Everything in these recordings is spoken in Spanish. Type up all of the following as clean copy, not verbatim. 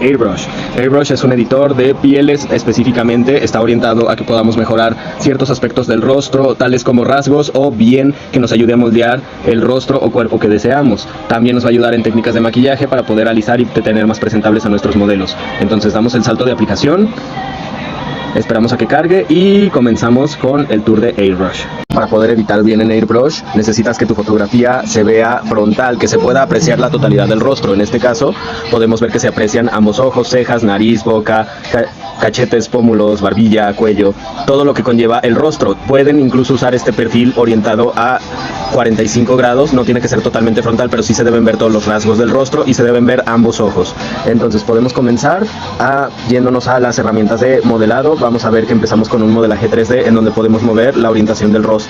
Airbrush. Airbrush es un editor de pieles, específicamente está orientado a que podamos mejorar ciertos aspectos del rostro, tales como rasgos, o bien que nos ayude a moldear el rostro o cuerpo que deseamos. También nos va a ayudar en técnicas de maquillaje para poder alisar y tener más presentables a nuestros modelos. Entonces damos el salto de aplicación, esperamos a que cargue y comenzamos con el tour de Airbrush. Para poder editar bien en Airbrush necesitas que tu fotografía se vea frontal, que se pueda apreciar la totalidad del rostro. En este caso podemos ver que se aprecian ambos ojos, cejas, nariz, boca, cachetes, pómulos, barbilla, cuello, todo lo que conlleva el rostro. Pueden incluso usar este perfil orientado a 45 grados, no tiene que ser totalmente frontal, pero sí se deben ver todos los rasgos del rostro y se deben ver ambos ojos. Entonces podemos comenzar yéndonos a las herramientas de modelado. Vamos a ver que empezamos con un modelaje 3D en donde podemos mover la orientación del rostro.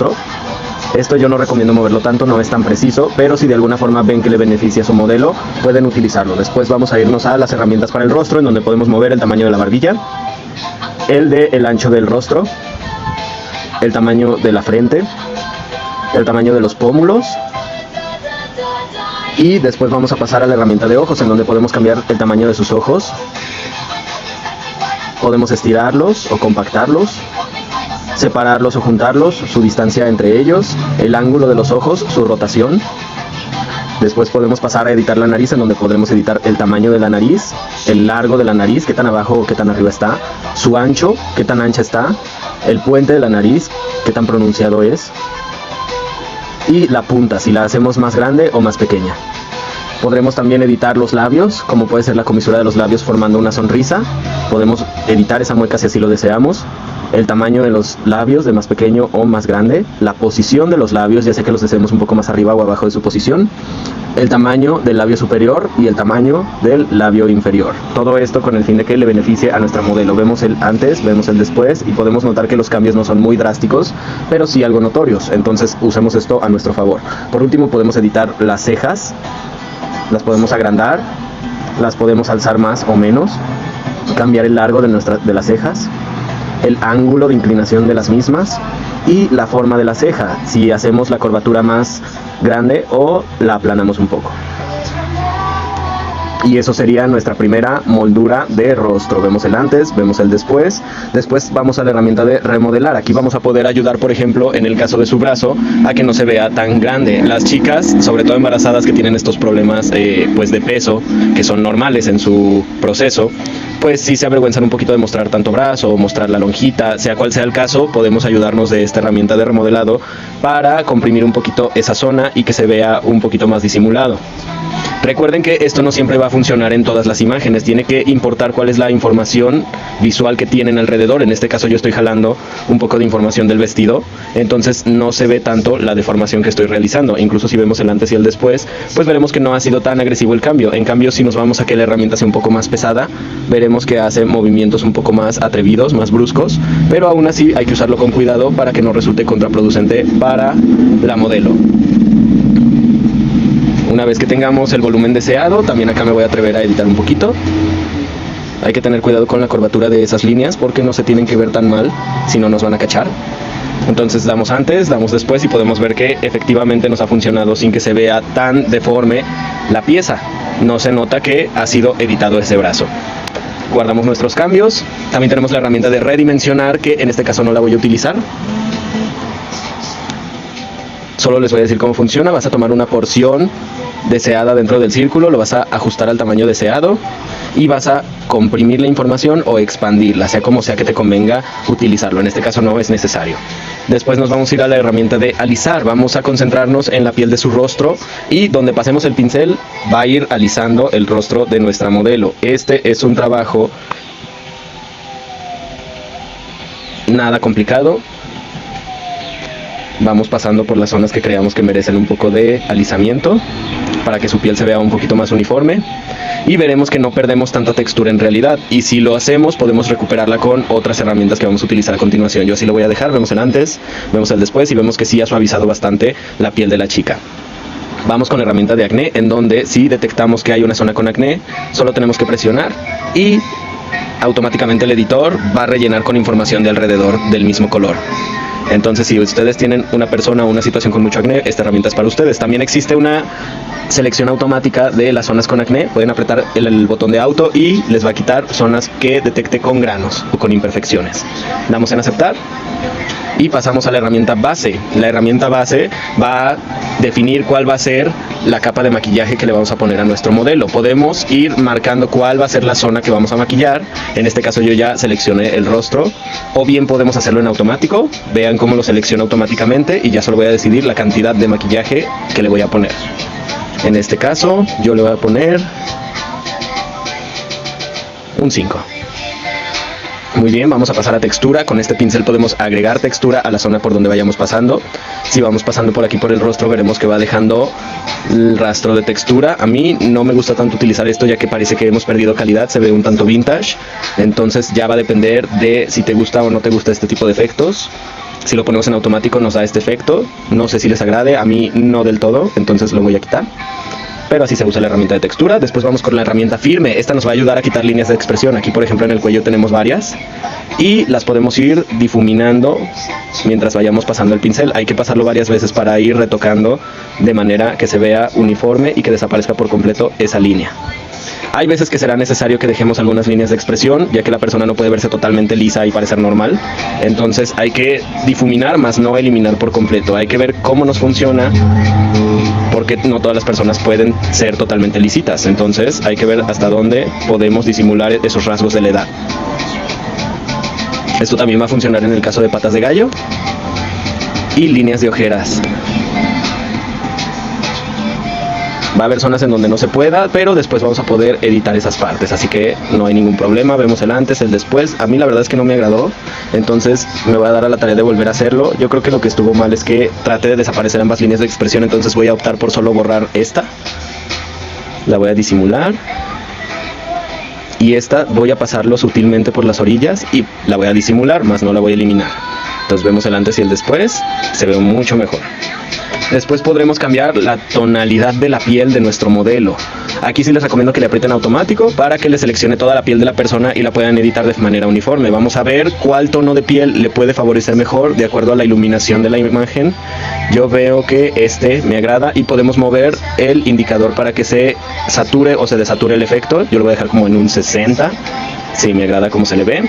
Esto yo no recomiendo moverlo tanto, no es tan preciso, pero si de alguna forma ven que le beneficia a su modelo, pueden utilizarlo. Después vamos a irnos a las herramientas para el rostro, en donde podemos mover el tamaño de la barbilla, el ancho del rostro, el tamaño de la frente, el tamaño de los pómulos, y después vamos a pasar a la herramienta de ojos, en donde podemos cambiar el tamaño de sus ojos, podemos estirarlos o compactarlos, separarlos o juntarlos, su distancia entre ellos, el ángulo de los ojos, su rotación. Después podemos pasar a editar la nariz, en donde podremos editar el tamaño de la nariz, el largo de la nariz, qué tan abajo o qué tan arriba está, su ancho, qué tan ancha está, el puente de la nariz, qué tan pronunciado es, y la punta, si la hacemos más grande o más pequeña. Podremos también editar los labios, como puede ser la comisura de los labios formando una sonrisa. Podemos editar esa mueca si así lo deseamos. El tamaño de los labios, de más pequeño o más grande. La posición de los labios, ya sea que los deseemos un poco más arriba o abajo de su posición. El tamaño del labio superior y el tamaño del labio inferior. Todo esto con el fin de que le beneficie a nuestra modelo. Vemos el antes, vemos el después y podemos notar que los cambios no son muy drásticos, pero sí algo notorios. Entonces usemos esto a nuestro favor. Por último podemos editar las cejas. Las podemos agrandar, las podemos alzar más o menos, cambiar el largo de las cejas, el ángulo de inclinación de las mismas y la forma de la ceja, si hacemos la curvatura más grande o la aplanamos un poco. Y eso sería nuestra primera moldura de rostro. Vemos el antes, vemos el después. Después vamos a la herramienta de remodelar. Aquí vamos a poder ayudar, por ejemplo, en el caso de su brazo, a que no se vea tan grande. Las chicas, sobre todo embarazadas, que tienen estos problemas pues de peso, que son normales en su proceso, pues sí se avergüenzan un poquito de mostrar tanto brazo o mostrar la lonjita. Sea cual sea el caso, podemos ayudarnos de esta herramienta de remodelado para comprimir un poquito esa zona y que se vea un poquito más disimulado. Recuerden que esto no siempre va a funcionar en todas las imágenes, tiene que importar cuál es la información visual que tienen alrededor. En este caso yo estoy jalando un poco de información del vestido, entonces no se ve tanto la deformación que estoy realizando. Incluso si vemos el antes y el después, pues veremos que no ha sido tan agresivo el cambio. En cambio, si nos vamos a que la herramienta sea un poco más pesada, veremos que hace movimientos un poco más atrevidos, más bruscos, pero aún así hay que usarlo con cuidado para que no resulte contraproducente para la modelo. Una vez que tengamos el volumen deseado, también acá me voy a atrever a editar un poquito. Hay que tener cuidado con la curvatura de esas líneas porque no se tienen que ver tan mal, si no nos van a cachar. Entonces damos antes, damos después y podemos ver que efectivamente nos ha funcionado sin que se vea tan deforme la pieza. No se nota que ha sido editado ese brazo. Guardamos nuestros cambios. También tenemos la herramienta de redimensionar, que en este caso no la voy a utilizar. Solo les voy a decir cómo funciona. Vas a tomar una porción deseada dentro del círculo, lo vas a ajustar al tamaño deseado y vas a comprimir la información o expandirla, sea como sea que te convenga utilizarlo. En este caso no es necesario. Después nos vamos a ir a la herramienta de alisar. Vamos a concentrarnos en la piel de su rostro y donde pasemos el pincel va a ir alisando el rostro de nuestra modelo. Este es un trabajo nada complicado. Vamos pasando por las zonas que creamos que merecen un poco de alisamiento para que su piel se vea un poquito más uniforme y veremos que no perdemos tanta textura en realidad, y si lo hacemos podemos recuperarla con otras herramientas que vamos a utilizar a continuación. Yo así lo voy a dejar. Vemos el antes, vemos el después y vemos que sí ha suavizado bastante la piel de la chica. Vamos con la herramienta de acné, en donde si detectamos que hay una zona con acné, solo tenemos que presionar y automáticamente el editor va a rellenar con información de alrededor del mismo color. Entonces, si ustedes tienen una persona o una situación con mucho acné, esta herramienta es para ustedes. También existe una selección automática de las zonas con acné. Pueden apretar el botón de auto y les va a quitar zonas que detecte con granos o con imperfecciones. Damos en aceptar y pasamos a la herramienta base. La herramienta base va a definir cuál va a ser la capa de maquillaje que le vamos a poner a nuestro modelo. Podemos ir marcando cuál va a ser la zona que vamos a maquillar. En este caso yo ya seleccioné el rostro, o bien podemos hacerlo en automático. Vean cómo lo selecciona automáticamente y ya solo voy a decidir la cantidad de maquillaje que le voy a poner. En este caso yo le voy a poner un 5. Muy bien, vamos a pasar a textura. Con este pincel podemos agregar textura a la zona por donde vayamos pasando. Si vamos pasando por aquí por el rostro, veremos que va dejando el rastro de textura. A mí no me gusta tanto utilizar esto, ya que parece que hemos perdido calidad, se ve un tanto vintage. Entonces ya va a depender de si te gusta o no te gusta este tipo de efectos. Si lo ponemos en automático nos da este efecto. No sé si les agrade, a mí no del todo, entonces lo voy a quitar. Pero así se usa la herramienta de textura. Después vamos con la herramienta firme. Esta nos va a ayudar a quitar líneas de expresión. Aquí, por ejemplo, en el cuello tenemos varias y las podemos ir difuminando mientras vayamos pasando el pincel. Hay que pasarlo varias veces para ir retocando de manera que se vea uniforme y que desaparezca por completo esa línea. Hay veces que será necesario que dejemos algunas líneas de expresión, ya que la persona no puede verse totalmente lisa y parecer normal. Entonces hay que difuminar, más no eliminar por completo. Hay que ver cómo nos funciona, porque no todas las personas pueden ser totalmente lisitas. Entonces hay que ver hasta dónde podemos disimular esos rasgos de la edad. Esto también va a funcionar en el caso de patas de gallo y líneas de ojeras. Va a haber zonas en donde no se pueda, pero después vamos a poder editar esas partes, así que no hay ningún problema. Vemos el antes, el después. A mí la verdad es que no me agradó, entonces me voy a dar a la tarea de volver a hacerlo. Yo creo que lo que estuvo mal es que traté de desaparecer ambas líneas de expresión, entonces voy a optar por solo borrar esta. La voy a disimular. Y esta voy a pasarlo sutilmente por las orillas y la voy a disimular, más no la voy a eliminar. Entonces vemos el antes y el después, se ve mucho mejor. Después podremos cambiar la tonalidad de la piel de nuestro modelo. Aquí sí les recomiendo que le aprieten automático para que le seleccione toda la piel de la persona y la puedan editar de manera uniforme. Vamos a ver cuál tono de piel le puede favorecer mejor de acuerdo a la iluminación de la imagen. Yo veo que este me agrada y podemos mover el indicador para que se sature o se desature el efecto. Yo lo voy a dejar como en un 60. Sí, me agrada cómo se le ve.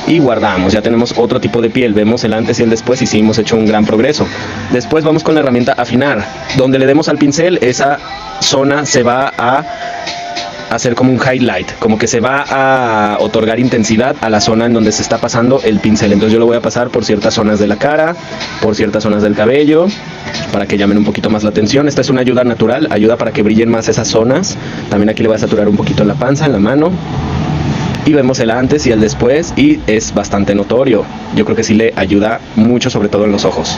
Y guardamos, ya tenemos otro tipo de piel, vemos el antes y el después y sí hemos hecho un gran progreso. Después vamos con la herramienta afinar. Donde le demos al pincel, esa zona se va a hacer como un highlight, como que se va a otorgar intensidad a la zona en donde se está pasando el pincel. Entonces yo lo voy a pasar por ciertas zonas de la cara, por ciertas zonas del cabello, para que llamen un poquito más la atención. Esta es una ayuda natural, ayuda para que brillen más esas zonas. También aquí le voy a saturar un poquito en la panza, en la mano. Y vemos el antes y el después y es bastante notorio. Yo creo que sí le ayuda mucho, sobre todo en los ojos.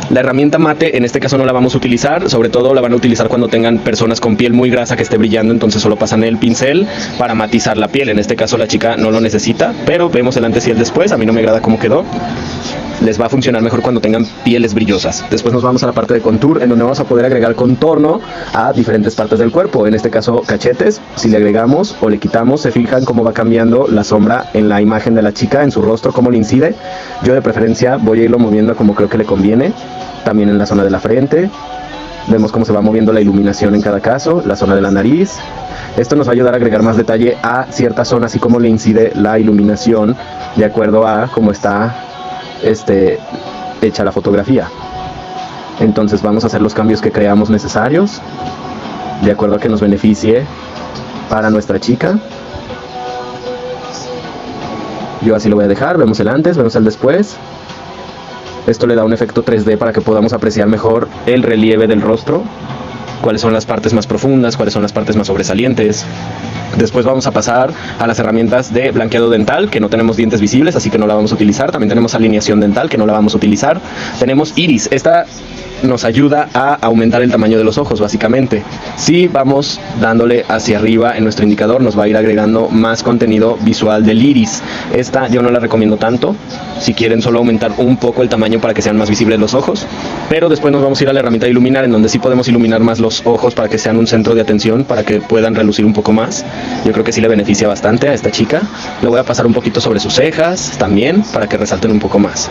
La herramienta mate en este caso no la vamos a utilizar, sobre todo la van a utilizar cuando tengan personas con piel muy grasa que esté brillando, entonces solo pasan el pincel para matizar la piel. En este caso la chica no lo necesita, pero vemos el antes y el después. A mí no me agrada cómo quedó. Les va a funcionar mejor cuando tengan pieles brillosas. Después nos vamos a la parte de contour, en donde vamos a poder agregar contorno a diferentes partes del cuerpo. En este caso cachetes, si le agregamos o le quitamos, se fijan cómo va cambiando la sombra en la imagen de la chica, en su rostro, cómo le incide. Yo de preferencia voy a irlo moviendo como creo que le conviene. También en la zona de la frente, vemos cómo se va moviendo la iluminación en cada caso, la zona de la nariz. Esto nos va a ayudar a agregar más detalle a ciertas zonas y cómo le incide la iluminación de acuerdo a cómo está hecha la fotografía. Entonces vamos a hacer los cambios que creamos necesarios de acuerdo a que nos beneficie para nuestra chica. Yo así lo voy a dejar. Vemos el antes, vemos el después. Esto le da un efecto 3D para que podamos apreciar mejor el relieve del rostro, cuáles son las partes más profundas, cuáles son las partes más sobresalientes. Después vamos a pasar a las herramientas de blanqueado dental, que no tenemos dientes visibles, así que no la vamos a utilizar. También tenemos alineación dental, que no la vamos a utilizar. Tenemos iris. Esta nos ayuda a aumentar el tamaño de los ojos, básicamente. Si vamos dándole hacia arriba en nuestro indicador, nos va a ir agregando más contenido visual del iris. Esta yo no la recomiendo tanto, si quieren solo aumentar un poco el tamaño para que sean más visibles los ojos. Pero después nos vamos a ir a la herramienta de iluminar, en donde sí podemos iluminar más los los ojos para que sean un centro de atención, para que puedan relucir un poco más. Yo creo que sí le beneficia bastante a esta chica. Le voy a pasar un poquito sobre sus cejas también, para que resalten un poco más.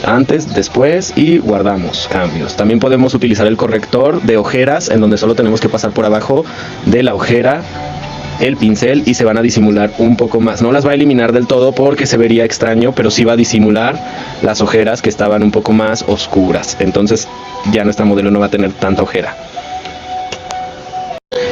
Antes, después y guardamos cambios. También podemos utilizar el corrector de ojeras, en donde solo tenemos que pasar por abajo de la ojera el pincel y se van a disimular un poco más. No las va a eliminar del todo porque se vería extraño, pero sí va a disimular las ojeras que estaban un poco más oscuras. Entonces ya nuestra modelo no va a tener tanta ojera.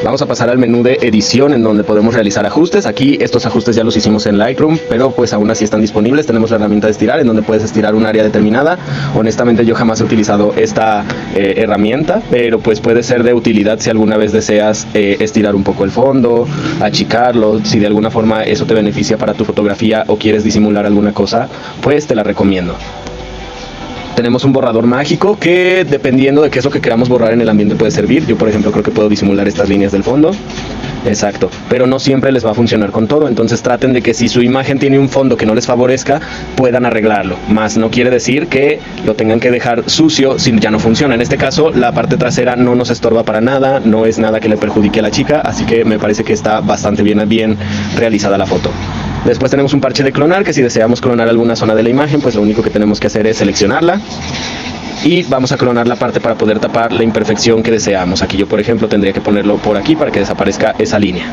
Vamos a pasar al menú de edición, en donde podemos realizar ajustes. Aquí estos ajustes ya los hicimos en Lightroom, pero pues aún así están disponibles. Tenemos la herramienta de estirar, en donde puedes estirar un área determinada. Honestamente yo jamás he utilizado esta herramienta, pero pues puede ser de utilidad si alguna vez deseas estirar un poco el fondo, achicarlo. Si de alguna forma eso te beneficia para tu fotografía o quieres disimular alguna cosa, pues te la recomiendo. Tenemos un borrador mágico que, dependiendo de qué es lo que queramos borrar en el ambiente, puede servir. Yo, por ejemplo, creo que puedo disimular estas líneas del fondo. Exacto, pero no siempre les va a funcionar con todo. Entonces traten de que si su imagen tiene un fondo que no les favorezca, puedan arreglarlo. Más no quiere decir que lo tengan que dejar sucio si ya no funciona. En este caso, la parte trasera no nos estorba para nada, no es nada que le perjudique a la chica, así que me parece que está bastante bien realizada la foto. Después tenemos un parche de clonar, que si deseamos clonar alguna zona de la imagen, pues lo único que tenemos que hacer es seleccionarla y vamos a clonar la parte para poder tapar la imperfección que deseamos. Aquí yo, por ejemplo, tendría que ponerlo por aquí para que desaparezca esa línea.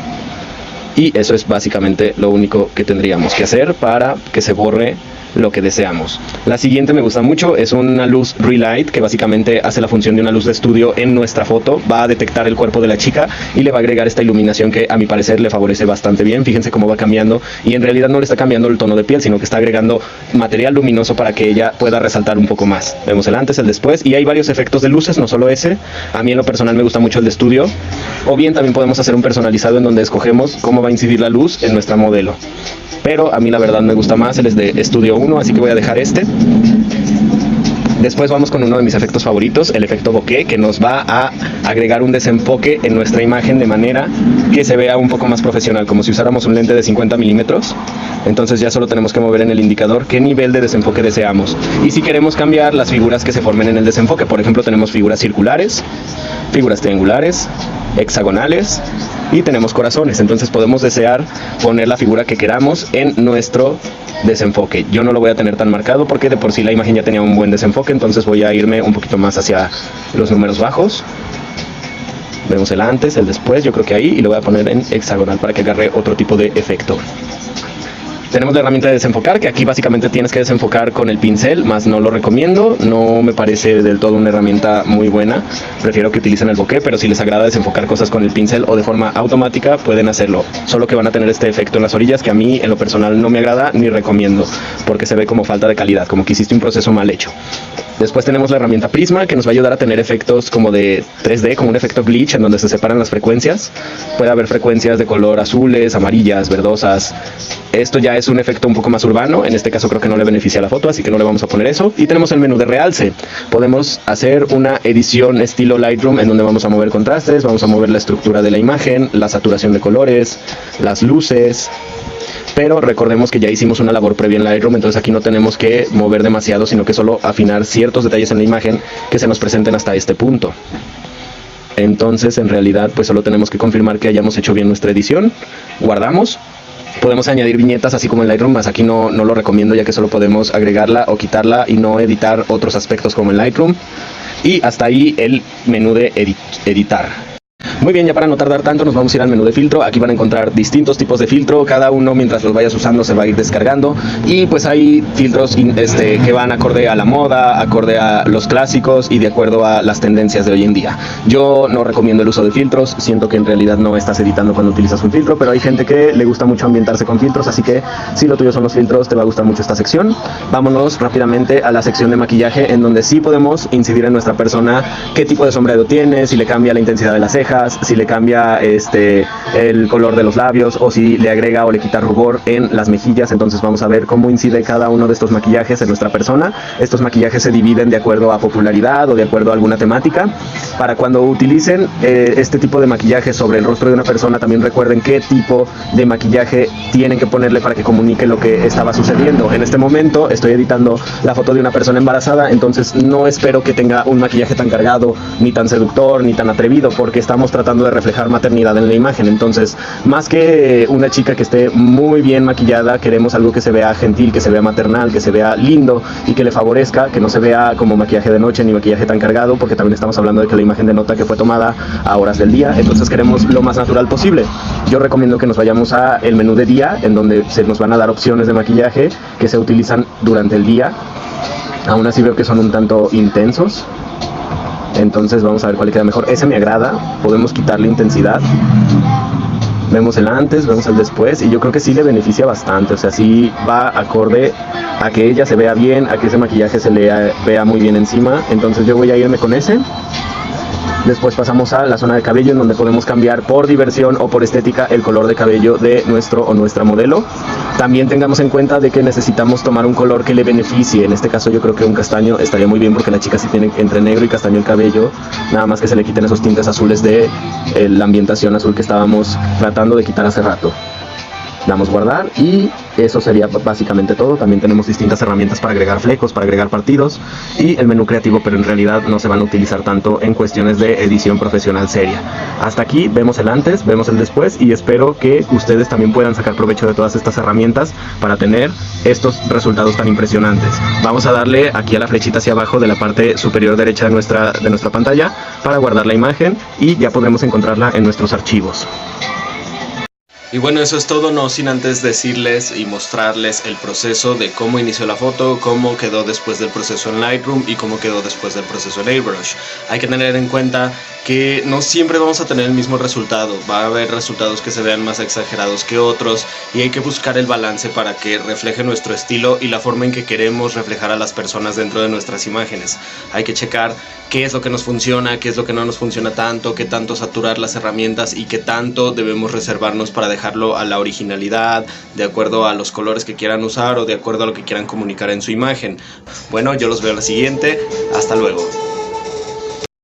Y eso es básicamente lo único que tendríamos que hacer para que se borre lo que deseamos. La siguiente me gusta mucho, es una luz Relight, que básicamente hace la función de una luz de estudio en nuestra foto. Va a detectar el cuerpo de la chica y le va a agregar esta iluminación que a mi parecer le favorece bastante bien. Fíjense cómo va cambiando, y en realidad no le está cambiando el tono de piel, sino que está agregando material luminoso para que ella pueda resaltar un poco más. Vemos el antes, el después, y hay varios efectos de luces, no solo ese. A mí en lo personal me gusta mucho el de estudio, o bien también podemos hacer un personalizado en donde escogemos cómo va a incidir la luz en nuestra modelo. Pero a mí la verdad me gusta más el de Estudio 1, así que voy a dejar este. Después vamos con uno de mis efectos favoritos, el efecto bokeh, que nos va a agregar un desenfoque en nuestra imagen de manera que se vea un poco más profesional, como si usáramos un lente de 50 milímetros. Entonces ya solo tenemos que mover en el indicador qué nivel de desenfoque deseamos. Y si queremos cambiar las figuras que se formen en el desenfoque, por ejemplo, tenemos figuras circulares, figuras triangulares, hexagonales y tenemos corazones. Entonces podemos desear poner la figura que queramos en nuestro desenfoque. Yo no lo voy a tener tan marcado porque de por sí la imagen ya tenía un buen desenfoque, entonces voy a irme un poquito más hacia los números bajos. Vemos el antes, el después, yo creo que ahí, y lo voy a poner en hexagonal para que agarre otro tipo de efecto. Tenemos la herramienta de desenfocar, que aquí básicamente tienes que desenfocar con el pincel, más no lo recomiendo, no me parece del todo una herramienta muy buena. Prefiero que utilicen el bokeh, pero si les agrada desenfocar cosas con el pincel o de forma automática, pueden hacerlo. Solo que van a tener este efecto en las orillas que a mí en lo personal no me agrada ni recomiendo, porque se ve como falta de calidad, como que hiciste un proceso mal hecho. Después tenemos la herramienta Prisma, que nos va a ayudar a tener efectos como de 3D, como un efecto glitch en donde se separan las frecuencias. Puede haber frecuencias de color azules, amarillas, verdosas. Esto ya es un efecto un poco más urbano, en este caso creo que no le beneficia a la foto, así que no le vamos a poner eso. Y tenemos el menú de realce. Podemos hacer una edición estilo Lightroom en donde vamos a mover contrastes, vamos a mover la estructura de la imagen, la saturación de colores, las luces. Pero recordemos que ya hicimos una labor previa en Lightroom, entonces aquí no tenemos que mover demasiado, sino que solo afinar ciertos detalles en la imagen que se nos presenten hasta este punto. Entonces en realidad pues solo tenemos que confirmar que hayamos hecho bien nuestra edición. Guardamos. Podemos añadir viñetas así como en Lightroom, más aquí no lo recomiendo, ya que solo podemos agregarla o quitarla y no editar otros aspectos como en Lightroom. Y hasta ahí el menú de editar. Muy bien, ya para no tardar tanto nos vamos a ir al menú de filtro. Aquí van a encontrar distintos tipos de filtro, cada uno mientras los vayas usando se va a ir descargando, y pues hay filtros que van acorde a la moda, acorde a los clásicos y de acuerdo a las tendencias de hoy en día. Yo no recomiendo el uso de filtros, siento que en realidad no estás editando cuando utilizas un filtro, pero hay gente que le gusta mucho ambientarse con filtros, así que si lo tuyo son los filtros te va a gustar mucho esta sección. Vámonos rápidamente a la sección de maquillaje, en donde sí podemos incidir en nuestra persona, qué tipo de sombreado tiene, si le cambia la intensidad de las cejas, cejas, si le cambia el color de los labios, o si le agrega o le quita rubor en las mejillas. Entonces vamos a ver cómo incide cada uno de estos maquillajes en nuestra persona. Estos maquillajes se dividen de acuerdo a popularidad o de acuerdo a alguna temática. Para cuando utilicen este tipo de maquillaje sobre el rostro de una persona, también recuerden qué tipo de maquillaje tienen que ponerle para que comunique lo que estaba sucediendo. En este momento estoy editando la foto de una persona embarazada, entonces no espero que tenga un maquillaje tan cargado, ni tan seductor, ni tan atrevido, porque estamos tratando de reflejar maternidad en la imagen. Entonces, más que una chica que esté muy bien maquillada, queremos algo que se vea gentil, que se vea maternal, que se vea lindo y que le favorezca, que no se vea como maquillaje de noche ni maquillaje tan cargado, porque también estamos hablando de que la imagen denota que fue tomada a horas del día. Entonces queremos lo más natural posible. Yo recomiendo que nos vayamos a el menú de día, en donde se nos van a dar opciones de maquillaje que se utilizan durante el día. Aún así veo que son un tanto intensos, entonces vamos a ver cuál le queda mejor. Ese me agrada, podemos quitarle intensidad. Vemos el antes, vemos el después, y yo creo que sí le beneficia bastante. O sea, sí va acorde a que ella se vea bien, a que ese maquillaje se le vea muy bien encima. Entonces yo voy a irme con ese. Después pasamos a la zona de cabello, en donde podemos cambiar por diversión o por estética el color de cabello de nuestro o nuestra modelo. También tengamos en cuenta de que necesitamos tomar un color que le beneficie. En este caso yo creo que un castaño estaría muy bien, porque la chica sí tiene entre negro y castaño el cabello, nada más que se le quiten esos tintes azules de la ambientación azul que estábamos tratando de quitar hace rato. Damos guardar y eso sería básicamente todo. También tenemos distintas herramientas para agregar flecos, para agregar partidos y el menú creativo, pero en realidad no se van a utilizar tanto en cuestiones de edición profesional seria. Hasta aquí vemos el antes, vemos el después, y espero que ustedes también puedan sacar provecho de todas estas herramientas para tener estos resultados tan impresionantes. Vamos a darle aquí a la flechita hacia abajo de la parte superior derecha de nuestra pantalla para guardar la imagen, y ya podremos encontrarla en nuestros archivos. Y bueno, eso es todo, no sin antes decirles y mostrarles el proceso de cómo inició la foto, cómo quedó después del proceso en Lightroom y cómo quedó después del proceso en Airbrush. Hay que tener en cuenta que no siempre vamos a tener el mismo resultado, va a haber resultados que se vean más exagerados que otros, y hay que buscar el balance para que refleje nuestro estilo y la forma en que queremos reflejar a las personas dentro de nuestras imágenes. Hay que checar qué es lo que nos funciona, qué es lo que no nos funciona tanto, qué tanto saturar las herramientas y qué tanto debemos reservarnos para dejarlo a la originalidad, de acuerdo a los colores que quieran usar o de acuerdo a lo que quieran comunicar en su imagen. Bueno, yo los veo en la siguiente. Hasta luego.